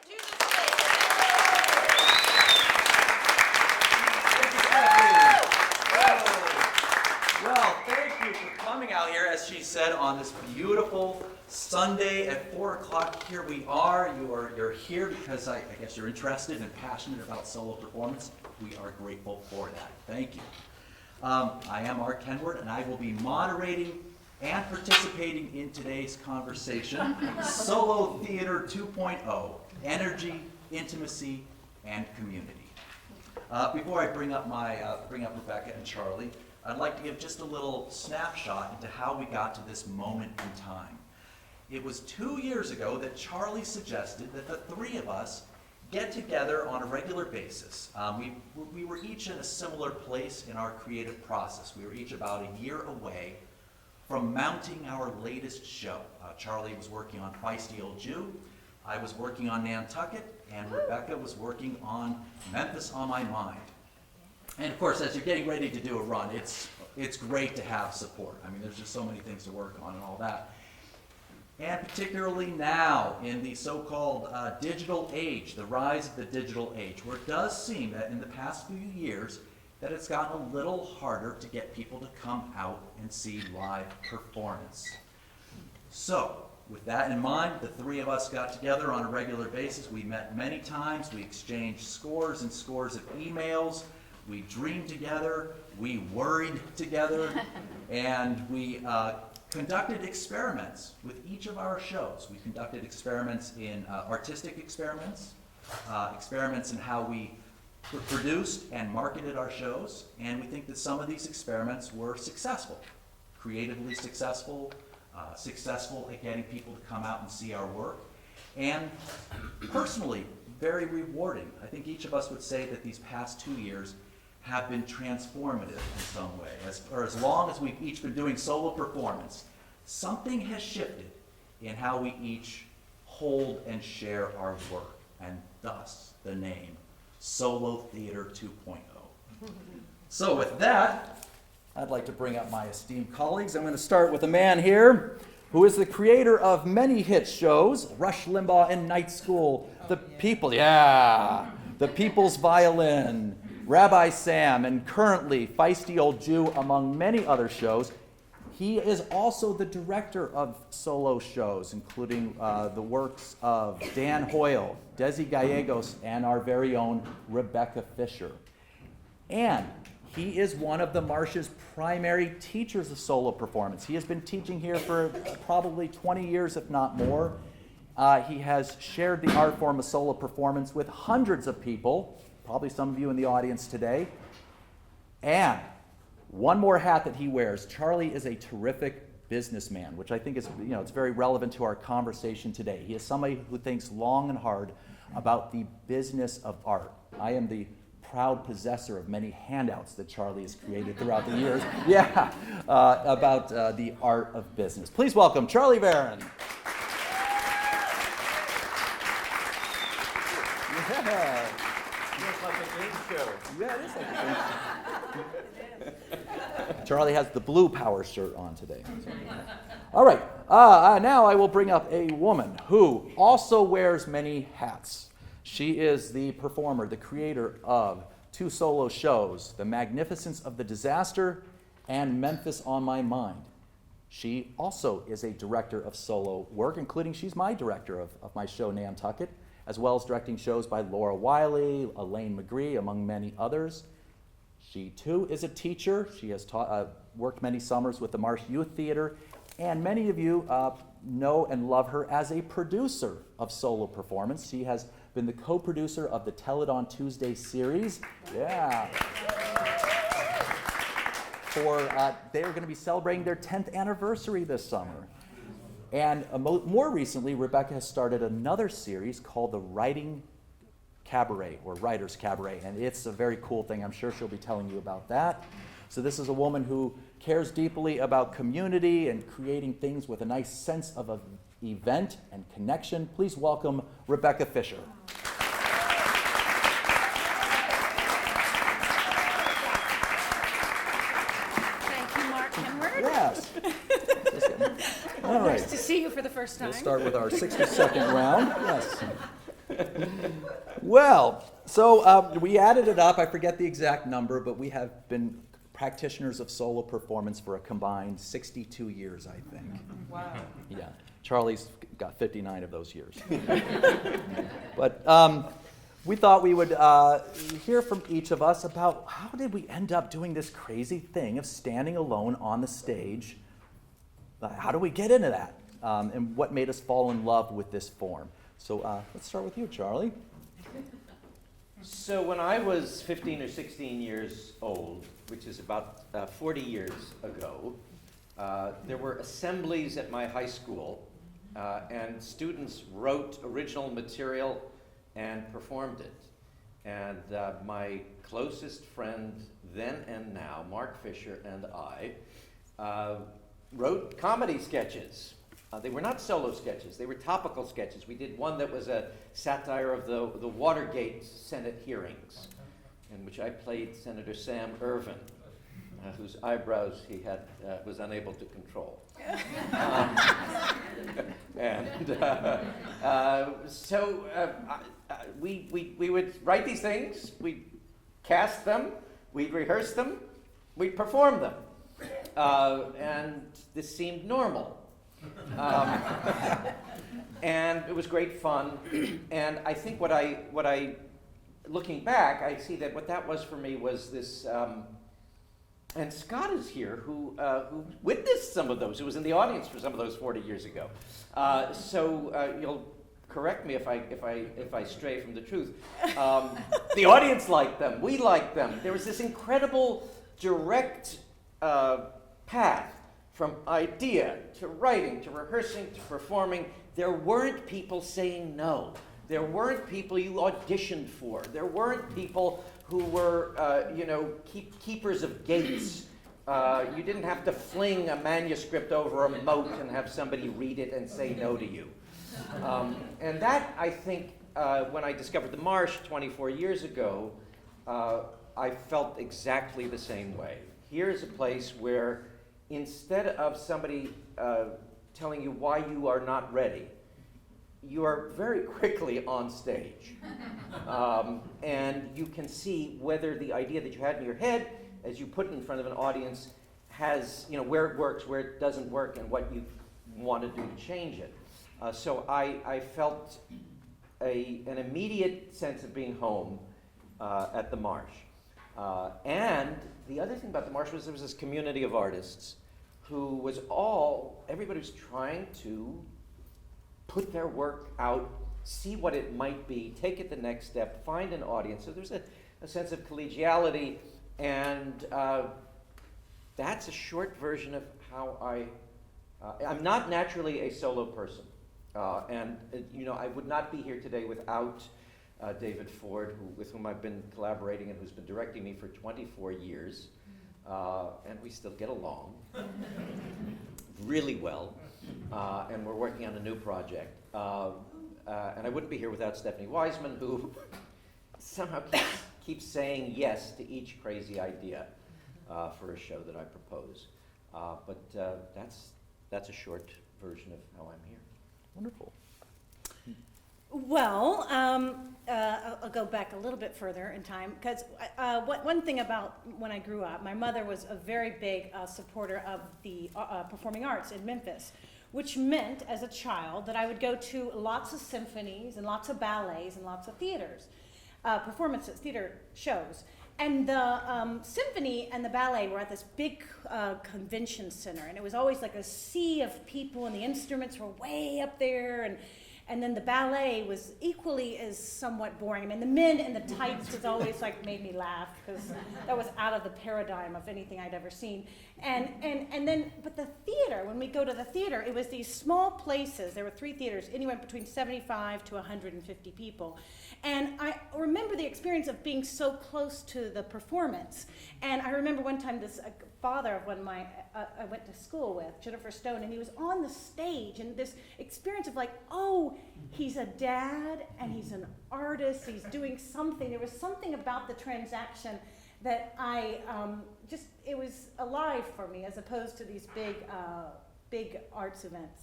to the stage. Well, thank you for coming out here, as she said, on this beautiful Sunday at 4 o'clock. Here we are. You're here because I guess you're interested and passionate about solo performance. We are grateful for that. Thank you. I am Mark Kenward, and I will be moderating and participating in today's conversation, Solo Theater 2.0, Energy, Intimacy, and Community. Before I bring up Rebecca and Charlie, I'd like to give just a little snapshot into how we got to this moment in time. It was 2 years ago that Charlie suggested that the three of us get together on a regular basis. We were each in a similar place in our creative process. We were each about a year away from mounting our latest show. Charlie was working on Feisty Old Jew, I was working on Nantucket, and Rebecca was working on Memphis on My Mind. And of course, as you're getting ready to do a run, it's great to have support. I mean, there's just so many things to work on and all that. And particularly now, in the so-called digital age, the rise of the digital age, where it does seem that in the past few years, that it's gotten a little harder to get people to come out and see live performance. So, with that in mind, the three of us got together on a regular basis. We met many times, we exchanged scores and scores of emails, we dreamed together, we worried together, and we conducted experiments with each of our shows. We conducted experiments in artistic experiments, experiments in how we produced and marketed our shows, and we think that some of these experiments were successful, creatively successful, successful at getting people to come out and see our work, and personally, very rewarding. I think each of us would say that these past 2 years have been transformative in some way. As long as we've each been doing solo performance, something has shifted in how we each hold and share our work, and thus the name Solo Theater 2.0. So with that, I'd like to bring up my esteemed colleagues. I'm going to start with a man here who is the creator of many hit shows, Rush Limbaugh and Night School, The People's Violin, Rabbi Sam, and currently Feisty Old Jew, among many other shows. He is also the director of solo shows, including the works of Dan Hoyle, Desi Gallegos, and our very own Rebecca Fisher. And he is one of the Marsh's primary teachers of solo performance. He has been teaching here for probably 20 years, if not more. He has shared the art form of solo performance with hundreds of people, probably some of you in the audience today. And one more hat that he wears, Charlie is a terrific businessman, which I think is, it's very relevant to our conversation today. He is somebody who thinks long and hard about the business of art. I am the proud possessor of many handouts that Charlie has created throughout the years. About the art of business. Please welcome Charlie Barron. Yeah. It's like a game show. Yeah, it is like a game show. Charlie has the Blue Power shirt on today. All right, now I will bring up a woman who also wears many hats. She is the performer, the creator of 2 solo shows, The Magnificence of the Disaster and Memphis on My Mind. She also is a director of solo work, including she's my director of my show Nantucket, as well as directing shows by Laura Wiley, Elaine McGree, among many others. She too is a teacher. She has worked many summers with the Marsh Youth Theater, and many of you know and love her as a producer of solo performance. She has been the co-producer of the Tell It on Tuesday series. Yeah. They are going to be celebrating their 10th anniversary this summer. And more recently, Rebecca has started another series called the Writing Cabaret, or Writers Cabaret, and it's a very cool thing. I'm sure she'll be telling you about that. So this is a woman who cares deeply about community and creating things with a nice sense of an event and connection. Please welcome Rebecca Fisher. Thank you, Mark Kenward. Yes. All right. Nice to see you for the first time. We'll start with our 60-second round. Yes. Well, so we added it up. I forget the exact number, but we have been practitioners of solo performance for a combined 62 years, I think. Wow. Yeah, Charlie's got 59 of those years. But we thought we would hear from each of us about how did we end up doing this crazy thing of standing alone on the stage. How do we get into that? And what made us fall in love with this form? So let's start with you, Charlie. So when I was 15 or 16 years old, which is about 40 years ago, there were assemblies at my high school, and students wrote original material and performed it. And my closest friend then and now, Mark Fisher, and I wrote comedy sketches. They were not solo sketches, they were topical sketches. We did one that was a satire of the Watergate Senate hearings, in which I played Senator Sam Ervin, whose eyebrows he was unable to control. We would write these things, we'd cast them, we'd rehearse them, we'd perform them. And this seemed normal. And it was great fun. And I think what I looking back, I see that what that was for me was this, and Scott is here, who witnessed some of those, who was in the audience for some of those 40 years ago. So you'll correct me if I stray from the truth. The audience liked them, we liked them. There was this incredible direct path from idea to writing to rehearsing to performing. There weren't people saying no. There weren't people you auditioned for. There weren't people who were, keepers of gates. You didn't have to fling a manuscript over a moat and have somebody read it and say no to you. And that, I think, when I discovered the Marsh 24 years ago, I felt exactly the same way. Here's a place where instead of somebody telling you why you are not ready, you are very quickly on stage. And you can see whether the idea that you had in your head, as you put it in front of an audience, has, where it works, where it doesn't work, and what you want to do to change it. So I felt an immediate sense of being home at the Marsh. And the other thing about the Marsh was there was this community of artists who was everybody was trying to put their work out, see what it might be, take it the next step, find an audience. So there's a sense of collegiality, and that's a short version of how I'm not naturally a solo person. I would not be here today without David Ford, with whom I've been collaborating and who's been directing me for 24 years. And we still get along really well. And we're working on a new project. And I wouldn't be here without Stephanie Wiseman, who somehow keeps saying yes to each crazy idea for a show that I propose. But that's a short version of how I'm here. Wonderful. Well, I'll go back a little bit further in time, because one thing about when I grew up, my mother was a very big supporter of the performing arts in Memphis, which meant as a child that I would go to lots of symphonies and lots of ballets and lots of theaters, performances, theater shows. And the symphony and the ballet were at this big convention center, and it was always like a sea of people, and the instruments were way up there, and then the ballet was equally as somewhat boring. I mean, the men in the tights was always made me laugh, because that was out of the paradigm of anything I'd ever seen. But the theater, when we go to the theater, it was these small places. There were 3 theaters, anywhere between 75 to 150 people. And I remember the experience of being so close to the performance. And I remember one time this father of one of I went to school with, Jennifer Stone, and he was on the stage, and this experience of he's a dad and he's an artist, he's doing something. There was something about the transaction that it was alive for me, as opposed to these big arts events.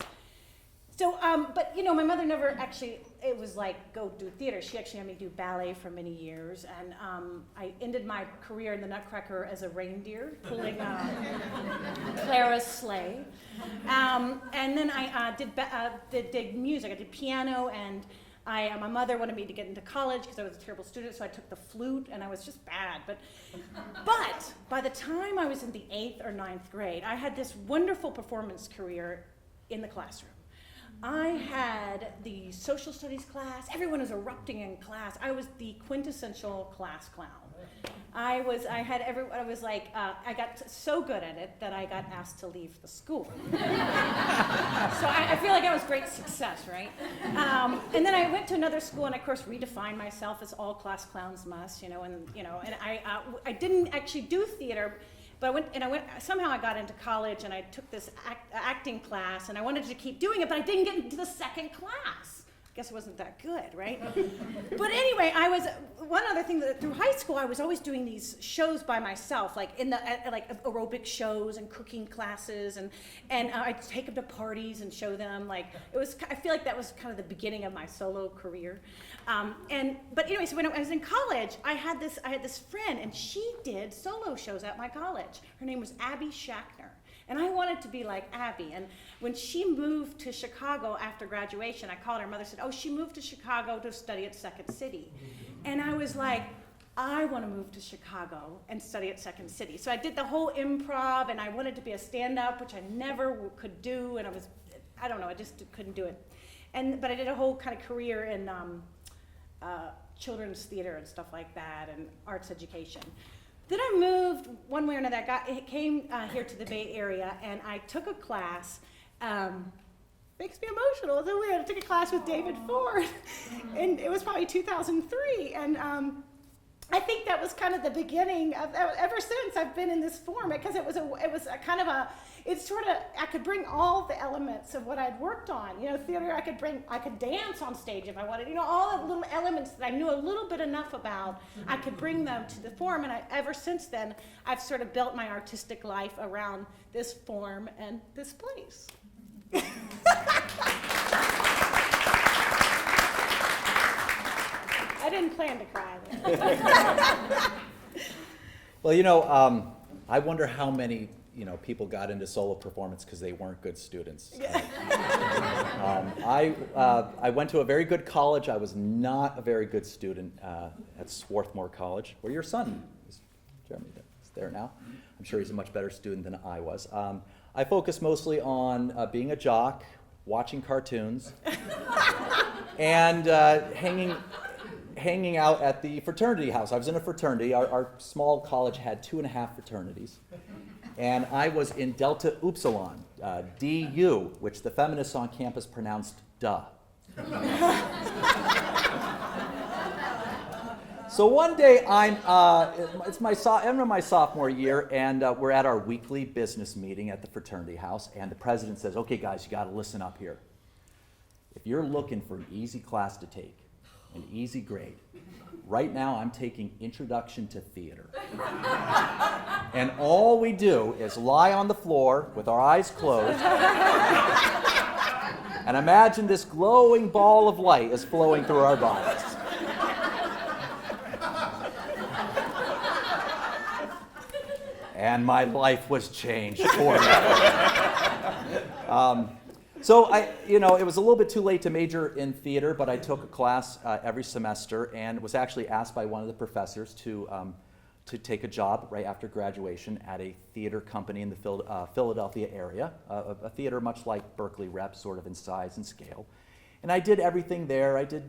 So, but my mother never actually, it was like, go do theater. She actually had me do ballet for many years. And I ended my career in the Nutcracker as a reindeer, pulling Clara's sleigh. And then I did music. I did piano, and my mother wanted me to get into college because I was a terrible student, so I took the flute, and I was just bad. But by the time I was in the 8th or 9th grade, I had this wonderful performance career in the classroom. I had the social studies class. Everyone was erupting in class. I was the quintessential class clown. I got so good at it that I got asked to leave the school. So I feel like that was great success, right? And then I went to another school and, of course, redefined myself as all class clowns must, and I didn't actually do theater. But somehow I got into college, and I took this acting class, and I wanted to keep doing it, but I didn't get into the second class. I guess it wasn't that good, right? But anyway, one other thing, that through high school, I was always doing these shows by myself, like like aerobic shows and cooking classes, and I'd take them to parties and show them. I feel like that was kind of the beginning of my solo career. But anyway, so when I was in college, I had this friend, and she did solo shows at my college. Her name was Abby Shackner. And I wanted to be like Abby. And when she moved to Chicago after graduation, I called her mother and said, oh, she moved to Chicago to study at Second City. And I was like, I want to move to Chicago and study at Second City. So I did the whole improv, and I wanted to be a stand-up, which I never could do. And I just couldn't do it. But I did a whole kind of career in children's theater and stuff like that, and arts education. Then I moved one way or another. Came here to the Bay Area, and I took a class. Makes me emotional. It's so weird. I took a class with David Ford, and it was probably 2003. And I think that was kind of the beginning of. Ever since I've been in this form, because it was a kind of a. It's sort of, I could bring all the elements of what I'd worked on. Theater, I could dance on stage if I wanted. All the little elements that I knew a little bit enough about, I could bring them to the form. And ever since then, I've sort of built my artistic life around this form and this place. I didn't plan to cry there. Well, I wonder how many people got into solo performance because they weren't good students. I went to a very good college. I was not a very good student at Swarthmore College, where your son is. Jeremy is there now. I'm sure he's a much better student than I was. I focused mostly on being a jock, watching cartoons, and hanging out at the fraternity house. I was in a fraternity. Our small college had 2.5 fraternities. And I was in Delta Upsilon, DU, which the feminists on campus pronounced duh. So one day I'm end of my sophomore year, and we're at our weekly business meeting at the fraternity house, and the president says, okay guys, you gotta listen up here. If you're looking for an easy class to take, an easy grade, right now I'm taking Introduction to Theater. And all we do is lie on the floor with our eyes closed and imagine this glowing ball of light is flowing through our bodies. And my life was changed forever. So it was a little bit too late to major in theater, but I took a class every semester and was actually asked by one of the professors to take a job right after graduation at a theater company in the Philadelphia area, a theater much like Berkeley Rep, sort of in size and scale. And I did everything there. I did,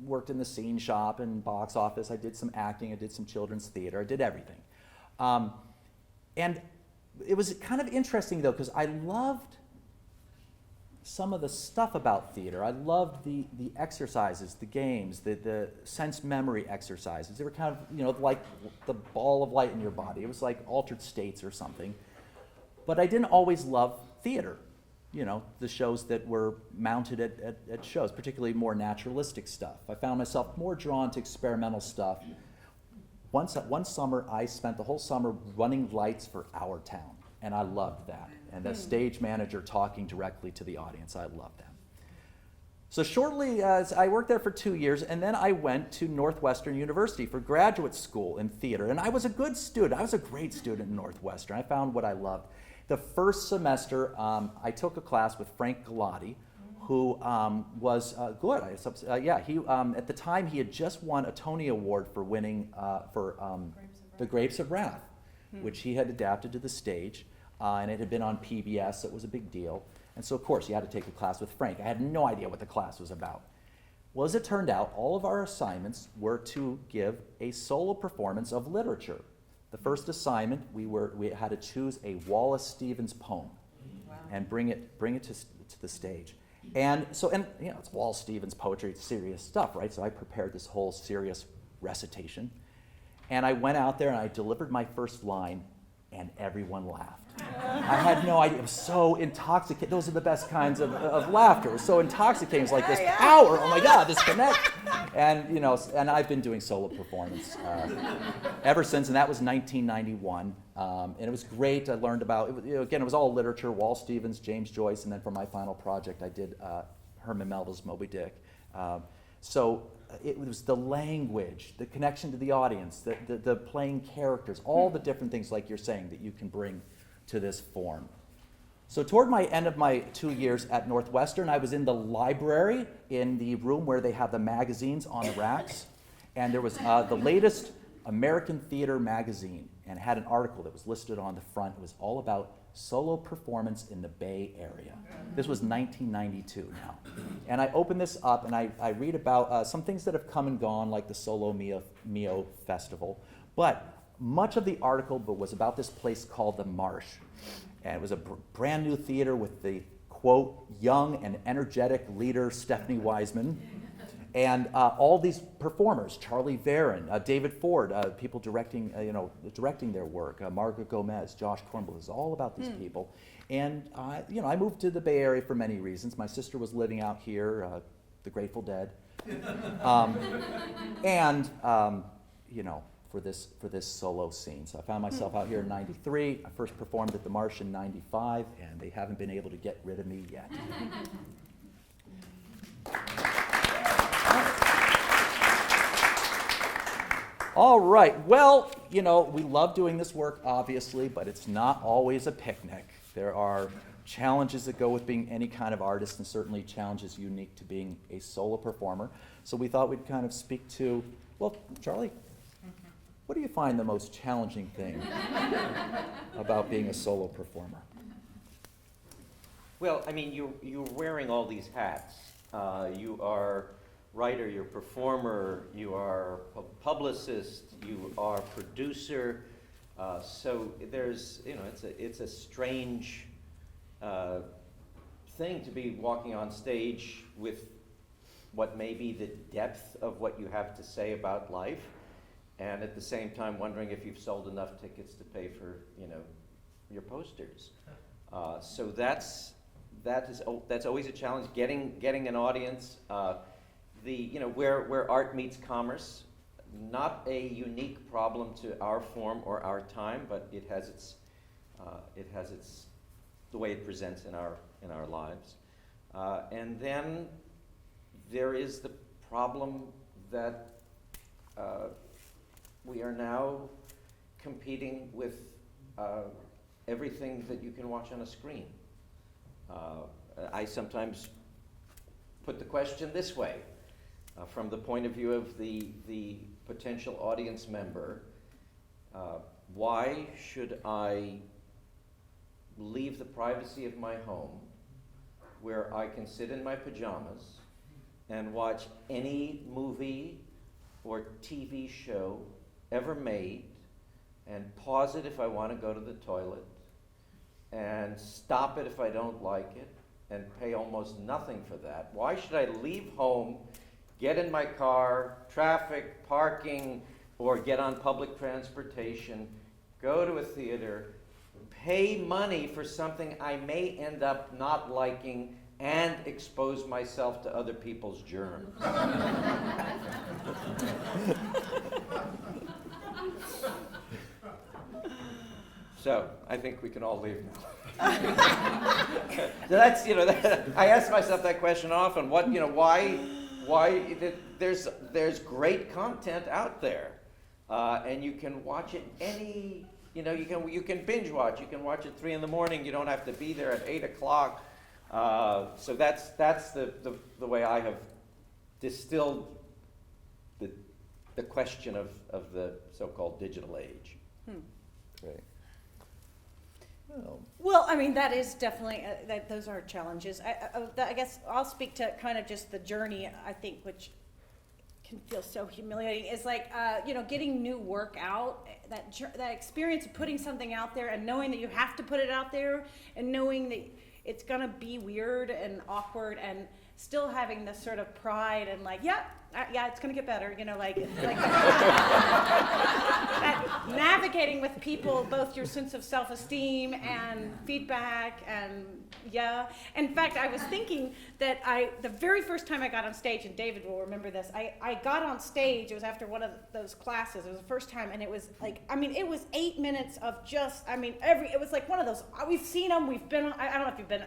worked in the scene shop and box office. I did some acting. I did some children's theater. I did everything. And it was kind of interesting, though, because I loved some of the stuff about theater. I loved the exercises, the games, the sense memory exercises. They were kind of, like the ball of light in your body. It was like altered states or something. But I didn't always love theater, the shows that were mounted at shows, particularly more naturalistic stuff. I found myself more drawn to experimental stuff. One summer, I spent the whole summer running lights for Our Town, and I loved that. and the stage manager talking directly to the audience. I love that. So shortly, I worked there for 2 years, and then I went to Northwestern University for graduate school in theater. And I was a good student. I was a great student in Northwestern. I found what I loved. The first semester, I took a class with Frank Galati, who was good. He at the time he had just won a Tony Award for winning for The Grapes of Wrath, which he had adapted to the stage, and it had been on PBS, so it was a big deal. And so, of course, you had to take a class with Frank. I had no idea what the class was about. Well, as it turned out, all of our assignments were to give a solo performance of literature. The first assignment, we had to choose a Wallace Stevens poem and bring it to the stage. And it's Wallace Stevens poetry, it's serious stuff, right? So I prepared this whole serious recitation. And I went out there and I delivered my first line, and everyone laughed. I had no idea. It was so intoxicating. Those are the best kinds of laughter. It was so intoxicating. It was like this power. Oh my God, this connect. And and I've been doing solo performance ever since, and that was 1991. And it was great. I learned about again. It was all literature: Wallace Stevens, James Joyce, and then for my final project, I did Herman Melville's Moby Dick. So it was the language, the connection to the audience, the playing characters, all the different things, like you're saying, that you can bring to this form. So toward my end of my 2 years at Northwestern, I was in the library in the room where they have the magazines on the racks, and there was the latest American Theater magazine, and it had an article that was listed on the front. It was all about solo performance in the Bay Area. This was 1992 now. And I open this up and I read about some things that have come and gone, like the Solo Mio Festival. But much of the article was about this place called the Marsh. And it was a brand new theater with the, quote, young and energetic leader Stephanie Wiseman. And all these performers, Charlie Varon, David Ford, people directing their work, Margaret Gomez, Josh Cornwell. It was all about these people. And I moved to the Bay Area for many reasons. My sister was living out here, the Grateful Dead, for this solo scene. So I found myself out here in '93. I first performed at the Marsh in '95, and they haven't been able to get rid of me yet. All right, well, we love doing this work, obviously, but it's not always a picnic. There are challenges that go with being any kind of artist, and certainly challenges unique to being a solo performer. So we thought we'd kind of speak to, well, Charlie, what do you find the most challenging thing about being a solo performer? Well, I mean, you're wearing all these hats. You are writer, you're performer, you are a publicist, you are producer. So there's, it's a strange thing to be walking on stage with what may be the depth of what you have to say about life, and at the same time wondering if you've sold enough tickets to pay for, your posters. So that's always a challenge. Getting an audience. Where art meets commerce, not a unique problem to our form or our time, but it has its the way it presents in our lives. And then there is the problem that we are now competing with everything that you can watch on a screen. I sometimes put the question this way, from the point of view of the potential audience member, why should I leave the privacy of my home, where I can sit in my pajamas and watch any movie or TV show ever made, and pause it if I want to go to the toilet, and stop it if I don't like it, and pay almost nothing for that? Why should I leave home, get in my car, traffic, parking, or get on public transportation, go to a theater, pay money for something I may end up not liking, and expose myself to other people's germs? So I think we can all leave now. So that's, I ask myself that question often. Why there's great content out there, and you can watch it you can binge watch. You can watch it 3 a.m. You don't have to be there at 8 o'clock. So that's the way I have distilled the question of the so-called digital age. Great. Well, I mean, that is definitely, those are challenges. I guess I'll speak to kind of just the journey, I think, which can feel so humiliating. Is like, getting new work out, that experience of putting something out there and knowing that you have to put it out there and knowing that it's going to be weird and awkward and still having this sort of pride and like, yeah, it's going to get better, that navigating with people, both your sense of self-esteem and feedback and In fact, I was thinking that the very first time I got on stage, and David will remember this, I got on stage, it was after one of those classes, it was the first time, and it was like, it was 8 minutes of just, it was like one of those, we've seen them, we've been on, I don't know if you've been,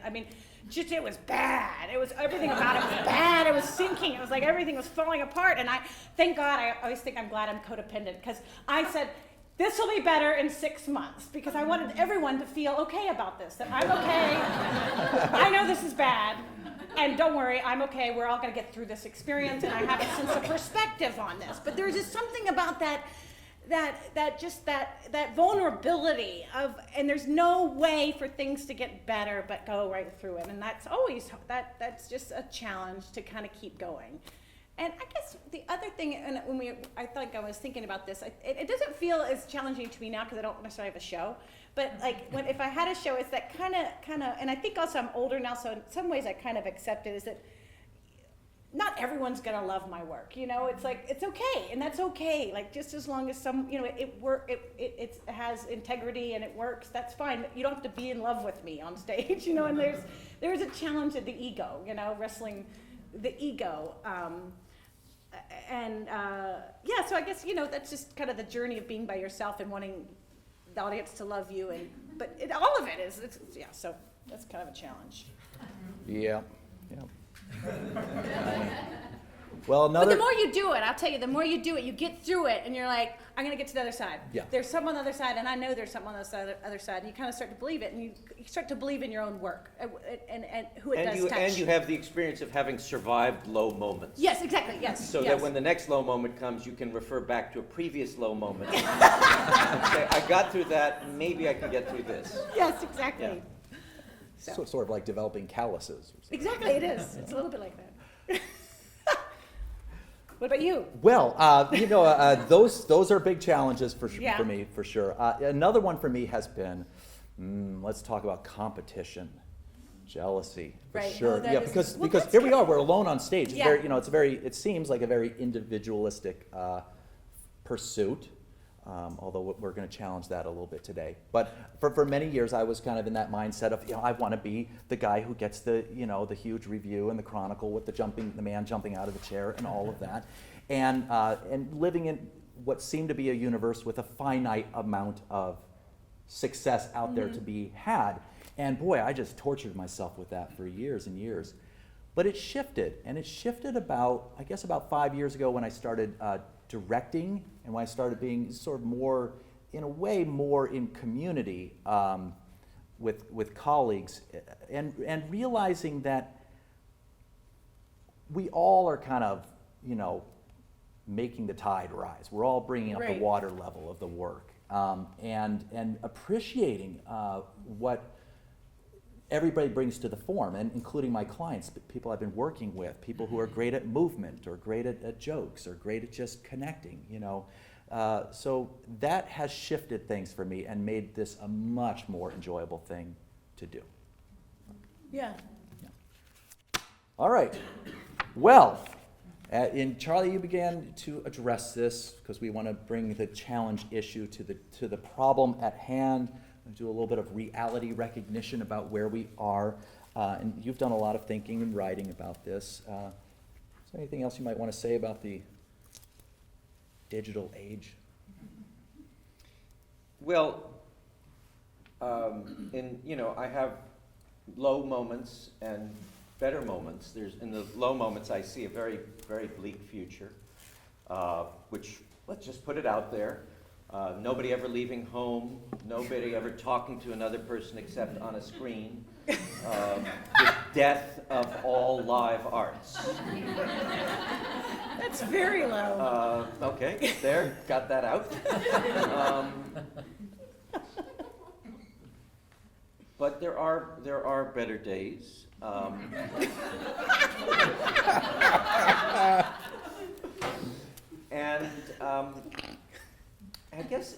it was bad. It was, everything about it was bad. It was sinking. It was like everything was falling apart. And thank God, I always think I'm glad I'm codependent, because I said, this will be better in 6 months, because I wanted everyone to feel okay about this, that I'm okay. I know this is bad, and don't worry, I'm okay. We're all going to get through this experience, and I have a sense of perspective on this. But there's just something about that vulnerability of, and there's no way for things to get better but go right through it, and that's always that's just a challenge to kind of keep going. And I guess the other thing, and I think I was thinking about this, it doesn't feel as challenging to me now because I don't necessarily have a show, but like if I had a show, it's that kind of, and I think also I'm older now, so in some ways I kind of accept it, is that not everyone's gonna love my work, it's like, it's okay, and that's okay, like just as long as it has integrity and it works, that's fine. You don't have to be in love with me on stage, and there's a challenge of the ego, wrestling the ego, so I guess, that's just kind of the journey of being by yourself and wanting the audience to love you, but all of it is, so that's kind of a challenge. Yeah. Well, But the more you do it, I'll tell you, the more you do it, you get through it, and you're like, I'm going to get to the other side. Yeah. There's someone on the other side, and I know there's someone on the other side, and you kind of start to believe it, and you start to believe in your own work, and who it does touch. And you have the experience of having survived low moments. Yes, exactly, yes. So yes. that when the next low moment comes, you can refer back to a previous low moment and say, I got through that, maybe I can get through this. Yes, exactly. Yeah. So, sort of like developing calluses. Exactly, it is. It's a little bit like that. What about you? Well, those are big challenges for me, for sure. Another one for me has been, let's talk about competition, jealousy, for Right. sure. Oh, Because that's here we are, we're alone on stage. Yeah. It seems like a very individualistic pursuit. Although we're going to challenge that a little bit today. But for many years, I was kind of in that mindset of, I want to be the guy who gets the huge review in the Chronicle with the man jumping out of the chair and all of that, and living in what seemed to be a universe with a finite amount of success out there to be had. And boy, I just tortured myself with that for years and years. But it shifted, and it shifted about 5 years ago when I started directing, and when I started being sort of more in community with colleagues, and realizing that we all are kind of, making the tide rise. We're all bringing up the water level of the work, and appreciating what everybody brings to the form, and including my clients, people I've been working with, people who are great at movement or great at jokes or great at just connecting, So that has shifted things for me and made this a much more enjoyable thing to do. Yeah. All right. Well, Charlie, you began to address this because we want to bring the challenge issue to the problem at hand. Do a little bit of reality recognition about where we are, and you've done a lot of thinking and writing about this. Is there anything else you might want to say about the digital age? Well, I have low moments and better moments. In the low moments, I see a very, very bleak future, which, let's just put it out there. Nobody ever leaving home, nobody ever talking to another person except on a screen. The death of all live arts. That's very low. Okay, there, got that out. But there are better days. And I guess,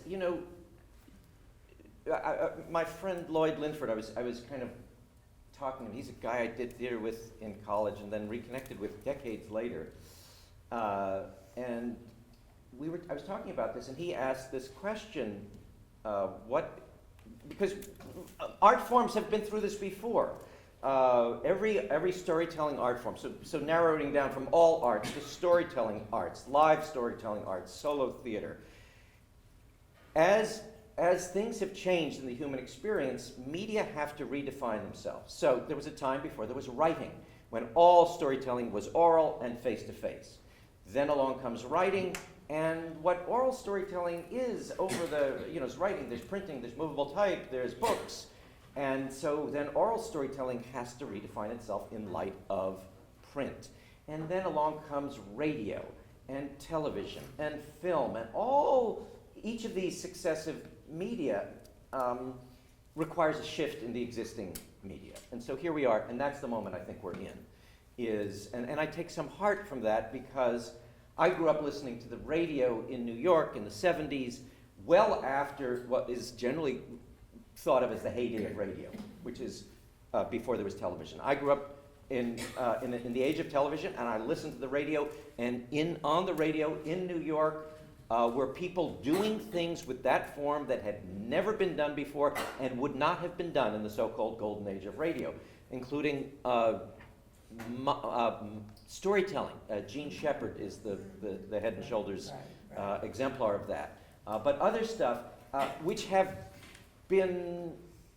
my friend Lloyd Linford, I was kind of talking to him. He's a guy I did theater with in college and then reconnected with decades later. And I was talking about this, and he asked this question, because art forms have been through this before. Every storytelling art form, so narrowing down from all arts to storytelling arts, live storytelling arts, solo theater. As things have changed in the human experience, media have to redefine themselves. So there was a time before there was writing, when all storytelling was oral and face-to-face. Then along comes writing, and what oral storytelling is is writing, there's printing, there's movable type, there's books. And so then oral storytelling has to redefine itself in light of print. And then along comes radio and television and film, and each of these successive media requires a shift in the existing media. And so here we are, and that's the moment I think we're in. And I take some heart from that, because I grew up listening to the radio in New York in the 70s, well after what is generally thought of as the heyday of radio, which is before there was television. I grew up in the age of television, and I listened to the radio, and on the radio in New York were people doing things with that form that had never been done before and would not have been done in the so-called golden age of radio, including storytelling. Gene Shepard is the head and shoulders exemplar of that. But other stuff, which have been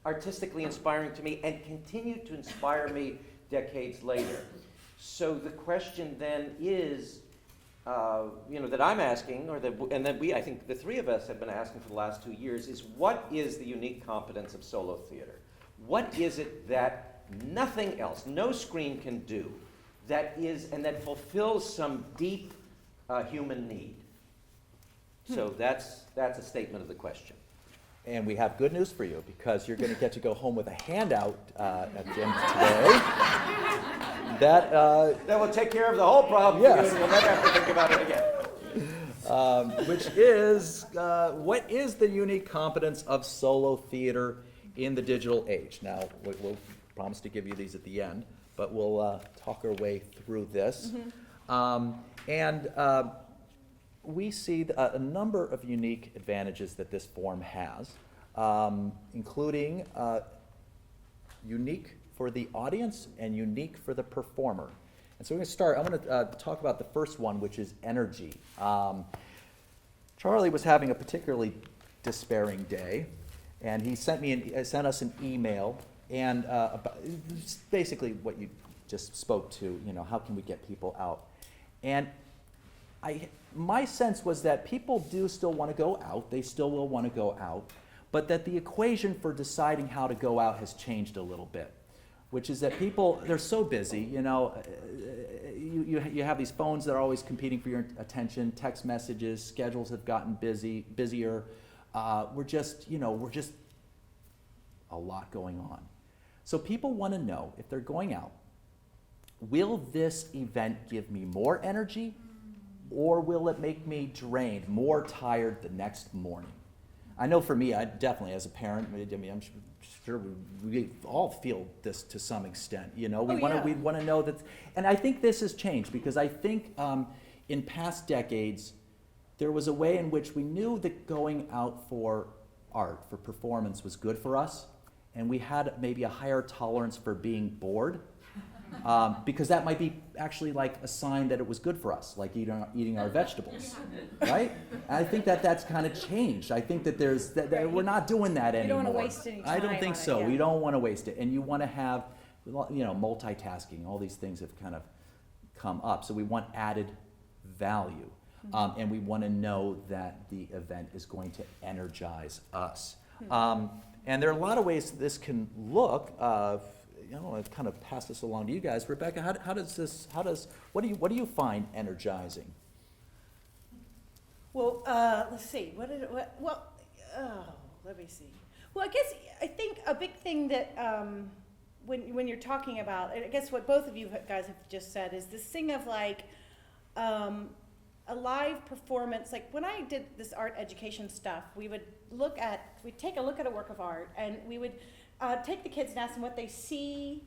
artistically inspiring to me and continue to inspire me decades later. So the question then is, that I'm asking, and that I think the three of us have been asking for the last 2 years, is what is the unique competence of solo theater? What is it that nothing else, no screen can do, that fulfills some deep human need? So that's a statement of the question. And we have good news for you, because you're going to get to go home with a handout at the end today. That will take care of the whole problem. Yes. We'll never have to think about it again. Which is, what is the unique competence of solo theater in the digital age? Now, we'll promise to give you these at the end, but we'll talk our way through this. Mm-hmm. We see a number of unique advantages that this form has, including unique for the audience and unique for the performer. And so we're going to start. I'm going to talk about the first one, which is energy. Charlie was having a particularly despairing day, and he sent us an email, and about, basically what you just spoke to. How can we get people out? And my sense was that people do still want to go out. They still will want to go out, but that the equation for deciding how to go out has changed a little bit, which is that people, they're so busy, you have these phones that are always competing for your attention, text messages, schedules have gotten busier. We're just a lot going on. So people want to know, if they're going out, will this event give me more energy, or will it make me drained, more tired the next morning? I know for me, I definitely, as a parent, I'm sure we all feel this to some extent. We want to know that, and I think this has changed, because I think in past decades there was a way in which we knew that going out for art, for performance, was good for us, and we had maybe a higher tolerance for being bored. because that might be actually like a sign that it was good for us, like eating our vegetables, right? And I think that that's kind of changed. I think that that we're not doing that You anymore. don't wanna waste any I don't time think on it, so. yeah. We don't want to waste it, and you want to have, multitasking. All these things have kind of come up, so we want added value, and we want to know that the event is going to energize us. And there are a lot of ways that this can look. I've kind of passed this along to you guys. Rebecca, what do you find energizing? Well, let's see. Let me see. Well, I think a big thing that when you're talking about, and I guess what both of you guys have just said is this thing of like a live performance. Like when I did this art education stuff, we'd take a look at a work of art, and we would take the kids and ask them what they see,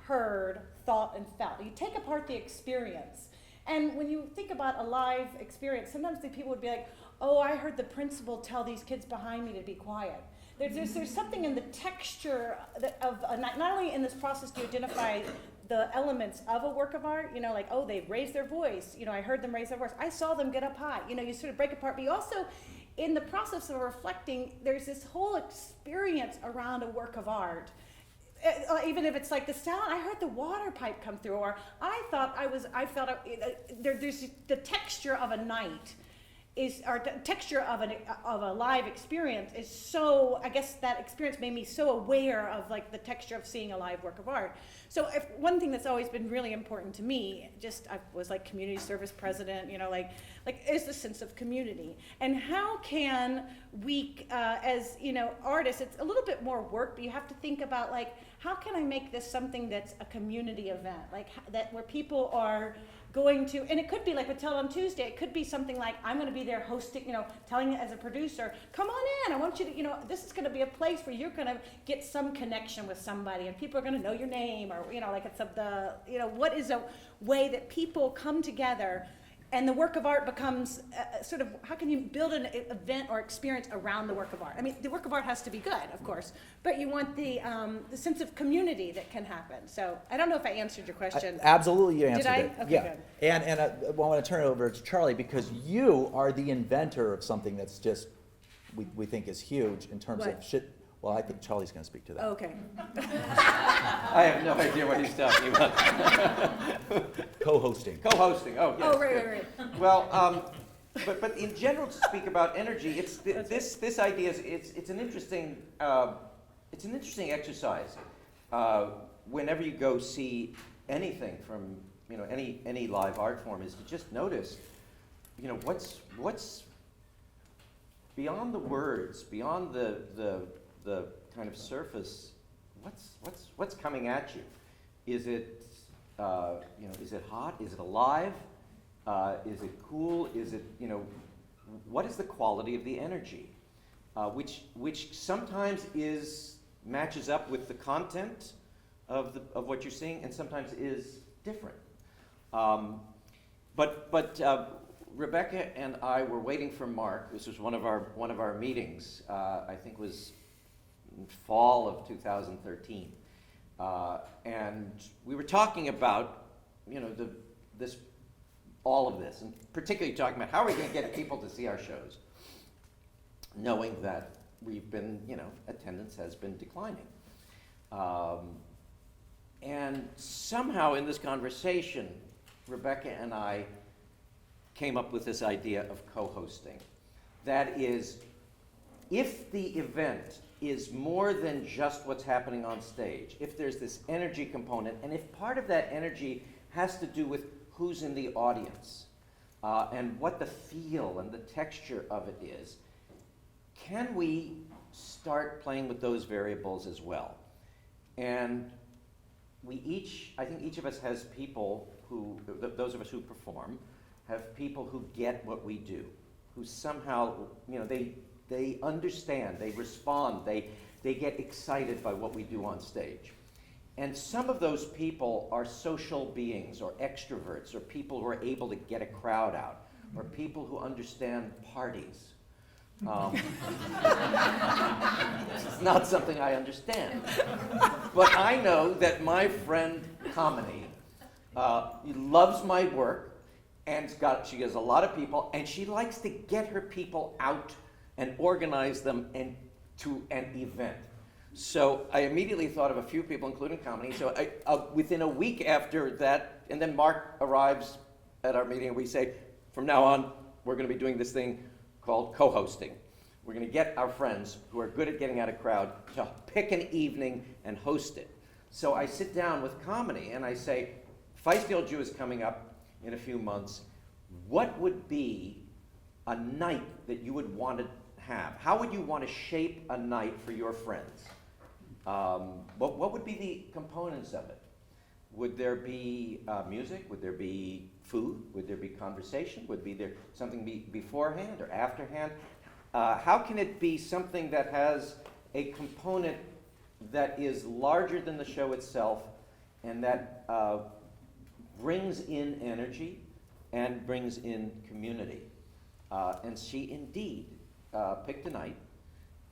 heard, thought, and felt. You take apart the experience. And when you think about a live experience, sometimes the people would be like, oh, I heard the principal tell these kids behind me to be quiet. There's something in the texture of not only in this process do you identify the elements of a work of art, like, oh, they raised their voice. I heard them raise their voice. I saw them get up high. You sort of break apart, but you also, in the process of reflecting, there's this whole experience around a work of art. Even if it's like the sound, I heard the water pipe come through, or there's the texture of a night or the texture of a live experience is so, I guess that experience made me so aware of like the texture of seeing a live work of art. So one thing that's always been really important to me, I was like community service president, is the sense of community. And how can we, as artists, it's a little bit more work, but you have to think about like, how can I make this something that's a community event, like that where people are going to, and it could be like with Tell It on Tuesday, it could be something like, I'm gonna be there hosting, telling it as a producer, come on in, I want you to, this is gonna be a place where you're gonna get some connection with somebody, and people are gonna know your name, or, what is a way that people come together, and the work of art becomes sort of, how can you build an event or experience around the work of art? I mean, the work of art has to be good, of course, but you want the sense of community that can happen. So I don't know if I answered your question. Absolutely, you answered it. Okay, yeah. good. And I want to turn it over to Charlie, because you are the inventor of something that's just, we think is huge in terms What? of shit. Well, I think Charlie's going to speak to that. Okay. I have no idea what he's talking about. Co-hosting. Co-hosting, oh, yes. Oh, right. Well, but in general, to speak about energy, it's this idea is it's an interesting exercise. Whenever you go see anything from any live art form, is to just notice, what's beyond the words, beyond the kind of surface. What's coming at you? Is it is it hot? Is it alive? Is it cool? Is it, what is the quality of the energy? Which sometimes matches up with the content of what you're seeing, and sometimes is different. But Rebecca and I were waiting for Mark. This was one of our meetings. I think it was in fall of 2013. And we were talking about, all of this, and particularly talking about how are we going to get people to see our shows, knowing that we've been, attendance has been declining. And somehow in this conversation, Rebecca and I came up with this idea of co-hosting. That is, if the event is more than just what's happening on stage, if there's this energy component, and if part of that energy has to do with who's in the audience, and what the feel and the texture of it is, can we start playing with those variables as well? And I think each of us has people who, those of us who perform, have people who get what we do, who somehow, they understand, they respond, they get excited by what we do on stage. And some of those people are social beings or extroverts or people who are able to get a crowd out or people who understand parties. It's not something I understand. But I know that my friend Kamini loves my work, and she has a lot of people, and she likes to get her people out and organize them to an event. So I immediately thought of a few people, including Kamini. So within a week after that, and then Mark arrives at our meeting, and we say, from now on, we're going to be doing this thing called co-hosting. We're going to get our friends who are good at getting out a crowd to pick an evening and host it. So I sit down with Kamini and I say, Feisty Old Jew is coming up in a few months. What would be a night that you would want to have? How would you want to shape a night for your friends? What would be the components of it? Would there be music? Would there be food? Would there be conversation? Would there something be beforehand or afterhand? How can it be something that has a component that is larger than the show itself and that brings in energy and brings in community? And she indeed picked a night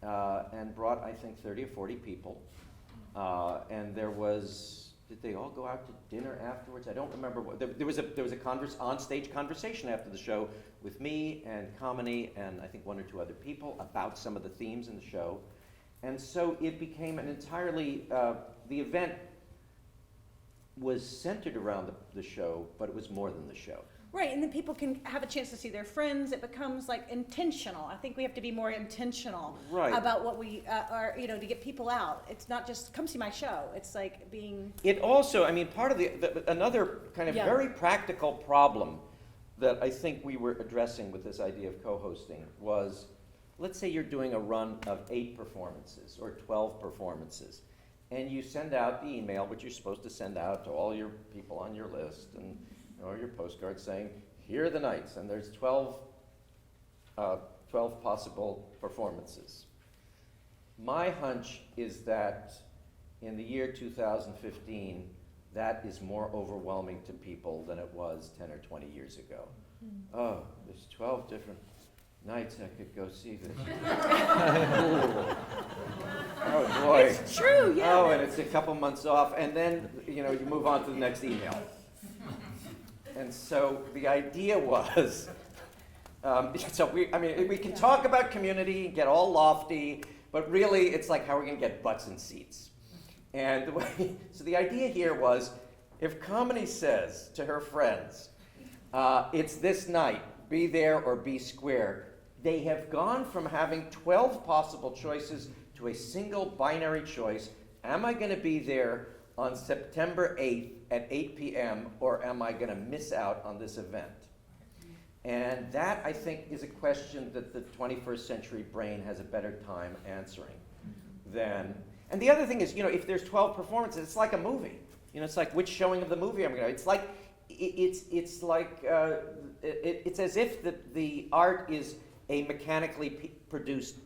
and brought, I think, 30 or 40 people. And there was, did they all go out to dinner afterwards? I don't remember. There was a on-stage conversation after the show with me and Kamini and I think one or two other people about some of the themes in the show. And so it became an entirely, the event was centered around the show, but it was more than the show. Right, and then people can have a chance to see their friends. It becomes like intentional. I think we have to be more intentional about what we are, to get people out. It's not just come see my show. It's like being. It also, I mean, part of another kind of very practical problem that I think we were addressing with this idea of co-hosting was, let's say you're doing a run of 8 performances or 12 performances, and you send out the email, which you're supposed to send out to all your people on your list, and or your postcard saying, here are the nights, and there's 12 possible performances. My hunch is that in the year 2015, that is more overwhelming to people than it was 10 or 20 years ago. Oh, there's 12 different nights I could go see this. Oh boy. It's true, yeah. Oh, and it's a couple months off, and then you move on to the next email. And so the idea was, we can talk about community, get all lofty, but really it's like how are we going to get butts in seats? And so the idea here was, if Kamini says to her friends, it's this night, be there or be square, they have gone from having 12 possible choices to a single binary choice. Am I going to be there on September 8th at 8 p.m., or am I going to miss out on this event? And that, I think, is a question that the 21st century brain has a better time answering than. And the other thing is, if there's 12 performances, it's like a movie. It's like which showing of the movie I'm going to. It's like it's as if the art is a mechanically produced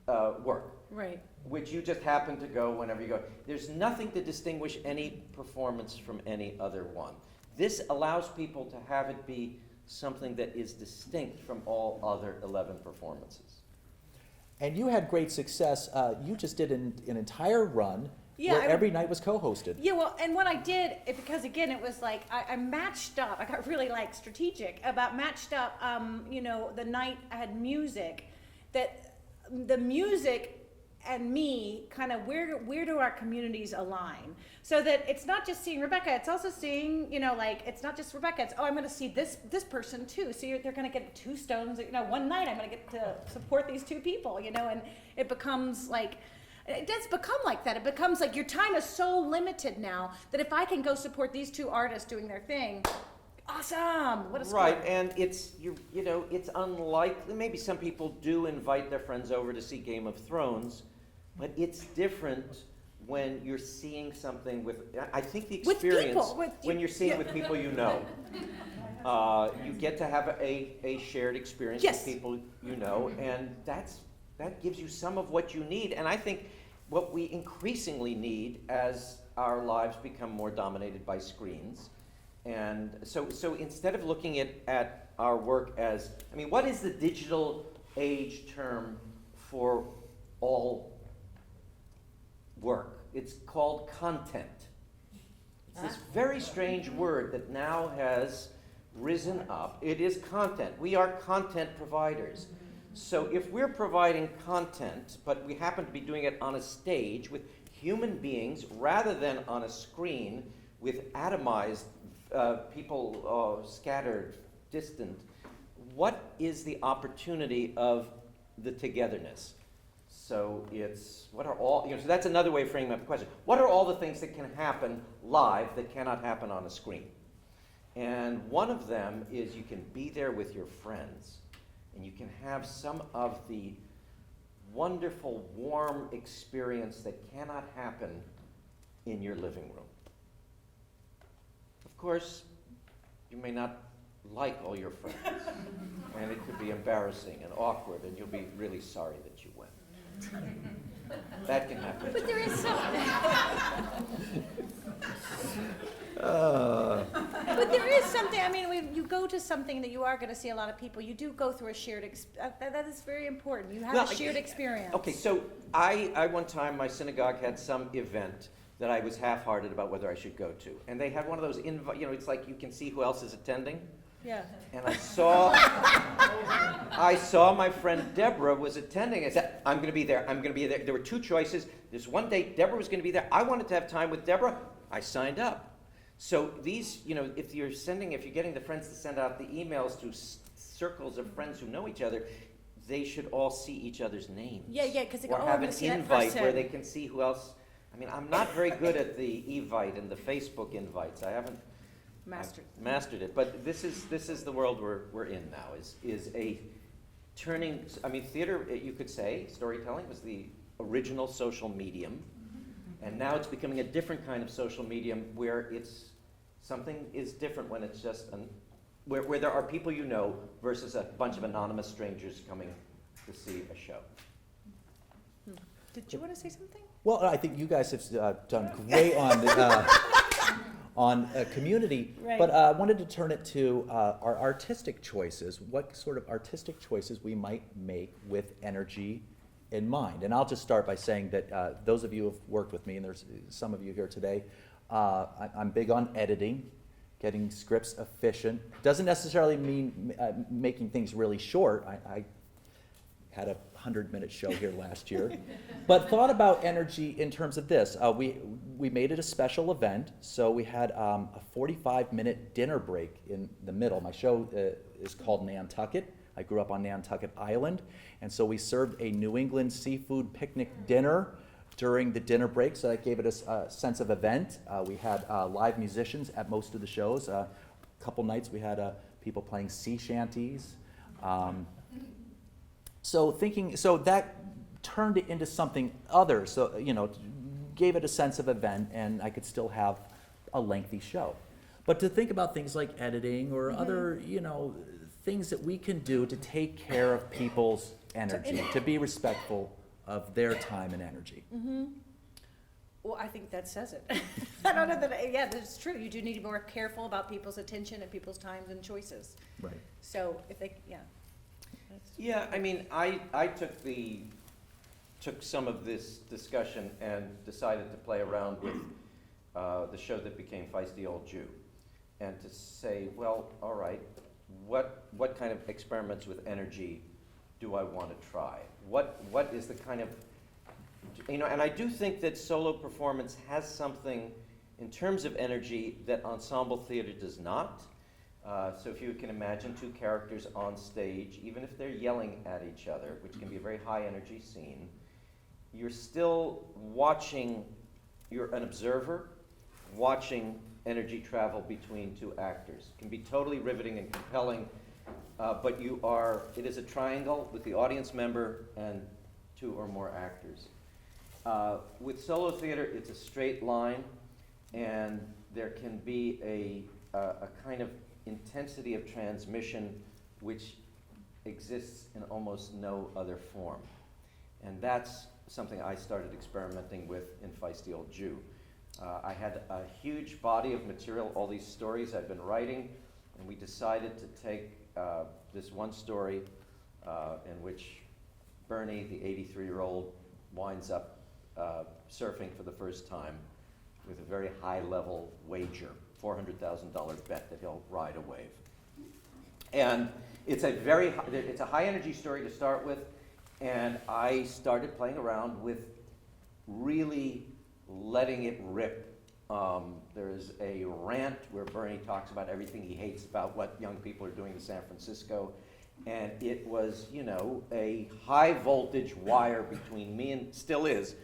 work. Right. Which you just happen to go whenever you go. There's nothing to distinguish any performance from any other one. This allows people to have it be something that is distinct from all other 11 performances. And you had great success. You just did an entire run where every night was co-hosted. Yeah, well, and what I did, because again, it was like I matched up. I got really strategic about matched up. The night I had music, that the music and me kind of where do our communities align, so that it's not just seeing Rebecca, it's also seeing it's not just Rebecca, it's I'm going to see this person too, so they're going to get 2 stones, one night I'm going to get to support these 2 people, and it becomes it does become like that. It becomes like your time is so limited now that if I can go support these 2 artists doing their thing, awesome, what a score. Right, and it's it's unlikely. Maybe some people do invite their friends over to see Game of Thrones, but it's different when you're seeing something with. I think the experience when you're seeing with people you know, you get to have a shared experience with people you know, and that gives you some of what you need. And I think what we increasingly need as our lives become more dominated by screens. And so instead of looking at our work as, what is the digital age term for all work. It's called content. It's this very strange word that now has risen up. It is content. We are content providers. So if we're providing content, but we happen to be doing it on a stage with human beings rather than on a screen with atomized people scattered, distant, what is the opportunity of the togetherness? So it's, what are all, so that's another way of framing up the question. What are all the things that can happen live that cannot happen on a screen? And one of them is you can be there with your friends, and you can have some of the wonderful, warm experience that cannot happen in your living room. Of course, you may not like all your friends, and it could be embarrassing and awkward, and you'll be really sorry that you went. That can happen. But there is some. But there is something. I mean, when you go to something that you are going to see a lot of people, you do go through a shared. That is very important. You have a shared experience. Okay, so I one time my synagogue had some event that I was half-hearted about whether I should go to, and they had one of those it's like you can see who else is attending. Yeah. And I saw my friend Deborah was attending. I said, I'm going to be there. I'm going to be there. There were two choices. There's one date. Deborah was going to be there. I wanted to have time with Deborah. I signed up. So these, if you're getting the friends to send out the emails to circles of friends who know each other, they should all see each other's names. Yeah, because they go, or I'm have going an to see that invite person. where they can see who else. I mean, I'm not very good at the Evite and the Facebook invites. I haven't mastered it, but this is the world we're in now. Is a turning. I mean, theater. You could say storytelling was the original social medium, and now it's becoming a different kind of social medium where something is different when it's just where there are people you know versus a bunch of anonymous strangers coming to see a show. Did you want to say something? Well, I think you guys have done great on community, Right. but I wanted to turn it to our artistic choices, what sort of artistic choices we might make with energy in mind. And I'll just start by saying that those of you who have worked with me, and there's some of you here today, I'm big on editing, getting scripts efficient. Doesn't necessarily mean making things really short. I had a 100-minute show here last year, but thought about energy in terms of this. We made it a special event, so we had a 45-minute dinner break in the middle. My show is called Nantucket. I grew up on Nantucket Island, and so we served a New England seafood picnic dinner during the dinner break, so that gave it a sense of event. We had live musicians at most of the shows. A couple nights we had people playing sea shanties. So that turned it into something other. So, gave it a sense of event, and I could still have a lengthy show. But to think about things like editing or other, things that we can do to take care of people's energy, to be respectful of their time and energy. Mm-hmm. Well, I think that says it. I don't know that. Yeah, that's true. You do need to be more careful about people's attention and people's times and choices. Right. So if they, Yeah, I mean, I took some of this discussion and decided to play around with the show that became Feisty Old Jew, and to say, well, all right, what kind of experiments with energy do I want to try? What is the kind of, and I do think that solo performance has something in terms of energy that ensemble theater does not. So if you can imagine two characters on stage, even if they're yelling at each other, which can be a very high energy scene, you're still watching, you're an observer watching energy travel between two actors. It can be totally riveting and compelling, but it is a triangle with the audience member and two or more actors. With solo theater, it's a straight line, and there can be a kind of intensity of transmission which exists in almost no other form. And that's something I started experimenting with in Feisty Old Jew. I had a huge body of material, all these stories I've been writing, and we decided to take this one story in which Bernie, the 83-year-old, winds up surfing for the first time with a very high-level wager, $400,000 bet that he'll ride a wave. And it's a high-energy story to start with, and I started playing around with really letting it rip. There's a rant where Bernie talks about everything he hates about what young people are doing in San Francisco, and it was, you know, a high-voltage wire between me and, still is,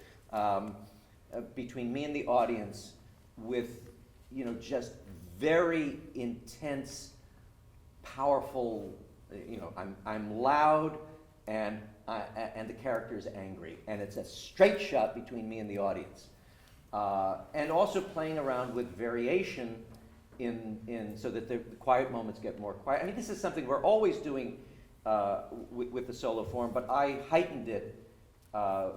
between me and the audience with, you know, just very intense, powerful, you know, I'm loud and the character is angry, and it's a straight shot between me and the audience. And also playing around with variation in so that the quiet moments get more quiet. I mean, this is something we're always doing with the solo form, but I heightened it to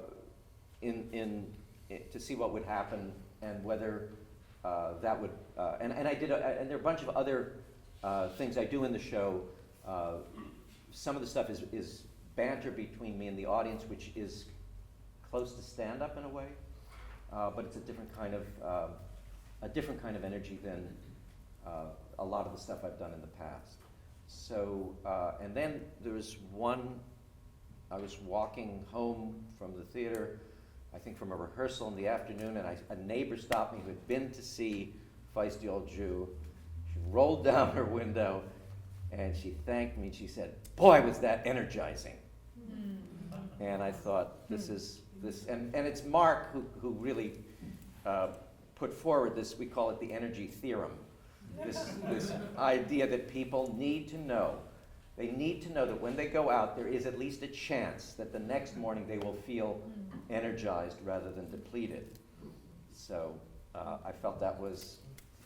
see what would happen and whether that would. And I did, and there are a bunch of other things I do in the show. Some of the stuff is banter between me and the audience, which is close to stand-up in a way, but it's a different kind of energy than a lot of the stuff I've done in the past. So, and then there was one. I was walking home from the theater, I think from a rehearsal in the afternoon, and a neighbor stopped me who had been to see Feisty Old Jew. She rolled down her window, and she thanked me, and she said, "Boy, was that energizing." And I thought, this, and it's Mark who really put forward this, we call it the energy theorem, this idea that people need to know. They need to know that when they go out, there is at least a chance that the next morning they will feel energized rather than depleted. So I felt that was